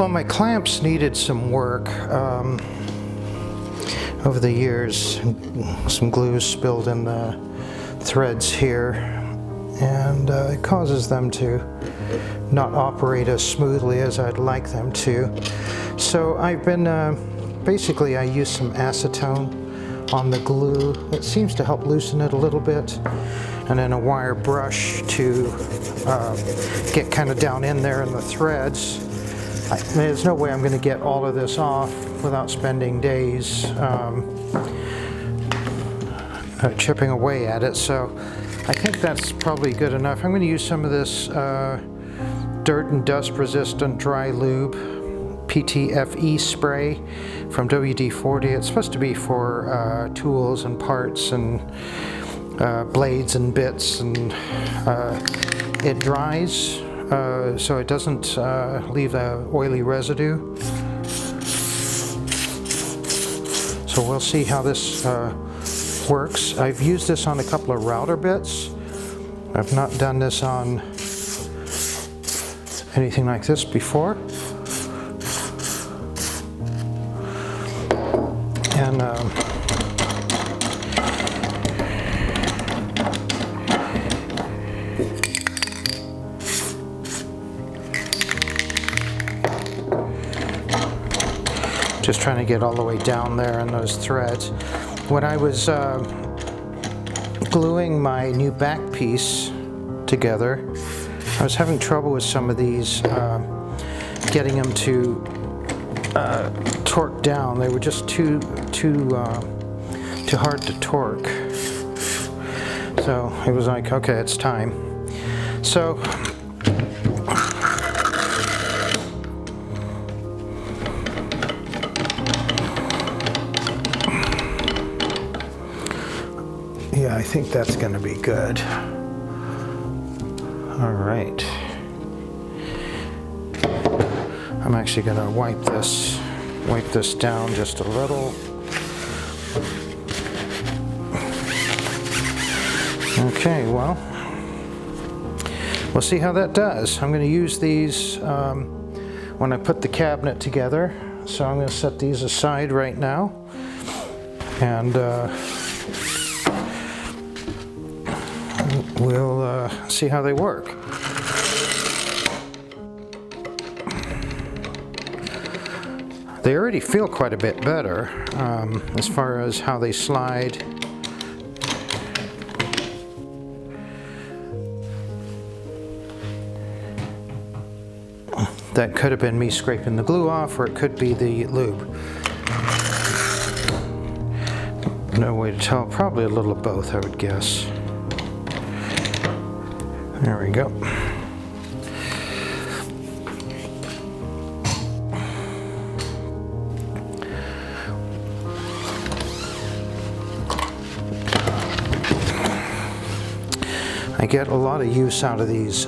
Well, my clamps needed some work over the years. Some glue spilled in the threads here, and it causes them to not operate as smoothly as I'd like them to. So I've been, basically I use some acetone on the glue. It seems to help loosen it a little bit, and then a wire brush to get kind of down in there in the threads. There's no way I'm going to get all of this off without spending days chipping away at it, so I think that's probably good enough. I'm going to use some of this dirt and dust resistant dry lube PTFE spray from WD-40. It's supposed to be for tools and parts and blades and bits, and it dries so it doesn't leave a oily residue. So we'll see how this works. I've used this on a couple of router bits. I've not done this on anything like this before. And just trying to get all the way down there in those threads. When I was gluing my new back piece together, I was having trouble with some of these, getting them to torque down. They were just too hard to torque. So it was like, okay, it's time. So yeah, I think that's going to be good. All right. I'm actually going to wipe this down just a little. Okay, well, we'll see how that does. I'm going to use these when I put the cabinet together. So I'm going to set these aside right now, and we'll see how they work. They already feel quite a bit better as far as how they slide. That could have been me scraping the glue off, or it could be the lube. No way to tell. Probably a little of both, I would guess. There we go. I get a lot of use out of these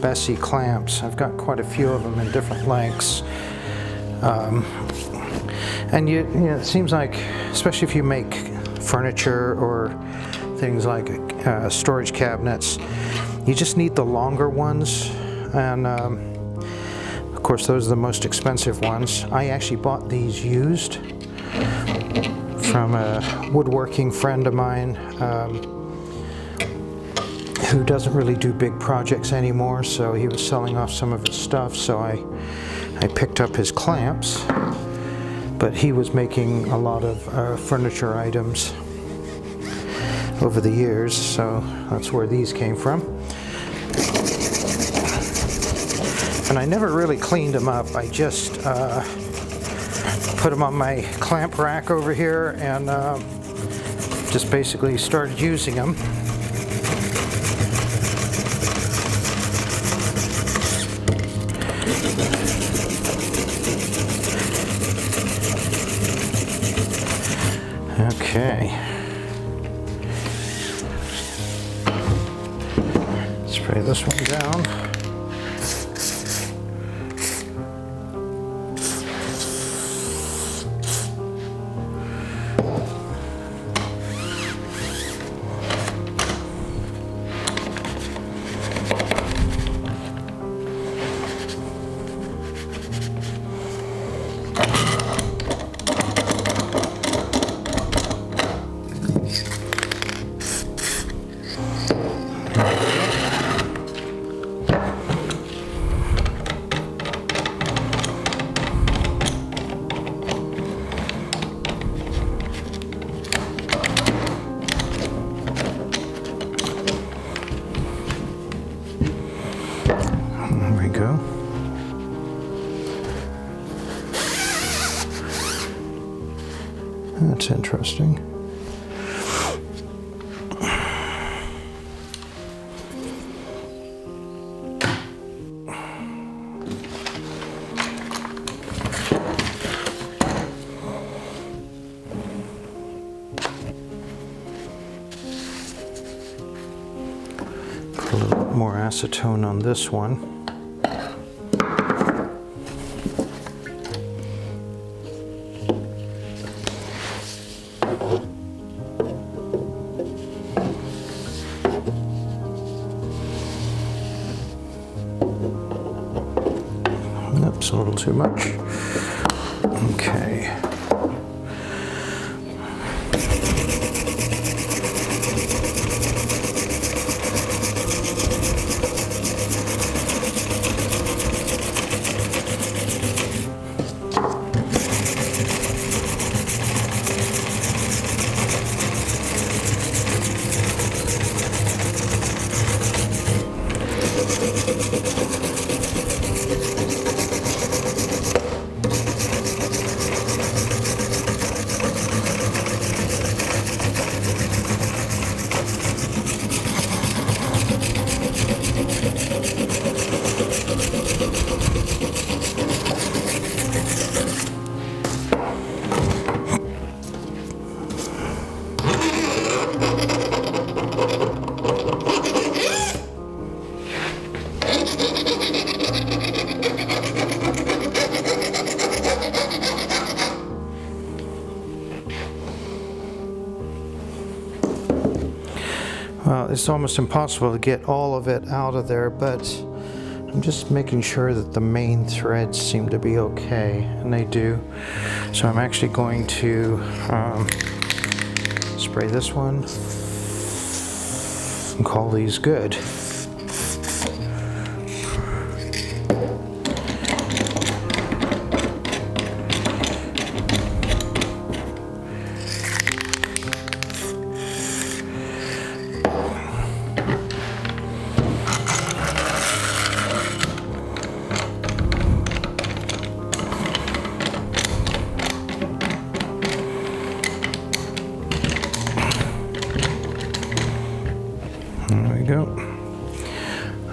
Bessy clamps. I've got quite a few of them in different lengths. And you know, it seems like, especially if you make furniture or things like storage cabinets, you just need the longer ones, and of course those are the most expensive ones. I actually bought these used from a woodworking friend of mine who doesn't really do big projects anymore, so he was selling off some of his stuff, so I picked up his clamps, but he was making a lot of furniture items over the years, so that's where these came from. And I never really cleaned them up. I just put them on my clamp rack over here and just basically started using them. Okay. Spray this one down. There we go. That's interesting. Put a little bit more acetone on this one. Oops, a little too much. Okay. Well, it's almost impossible to get all of it out of there, but I'm just making sure that the main threads seem to be okay, and they do. So I'm actually going to spray this one and call these good. There we go.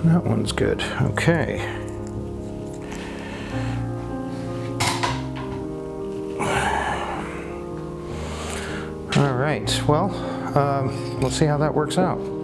That one's good. Okay. All right. Well, let's see how that works out.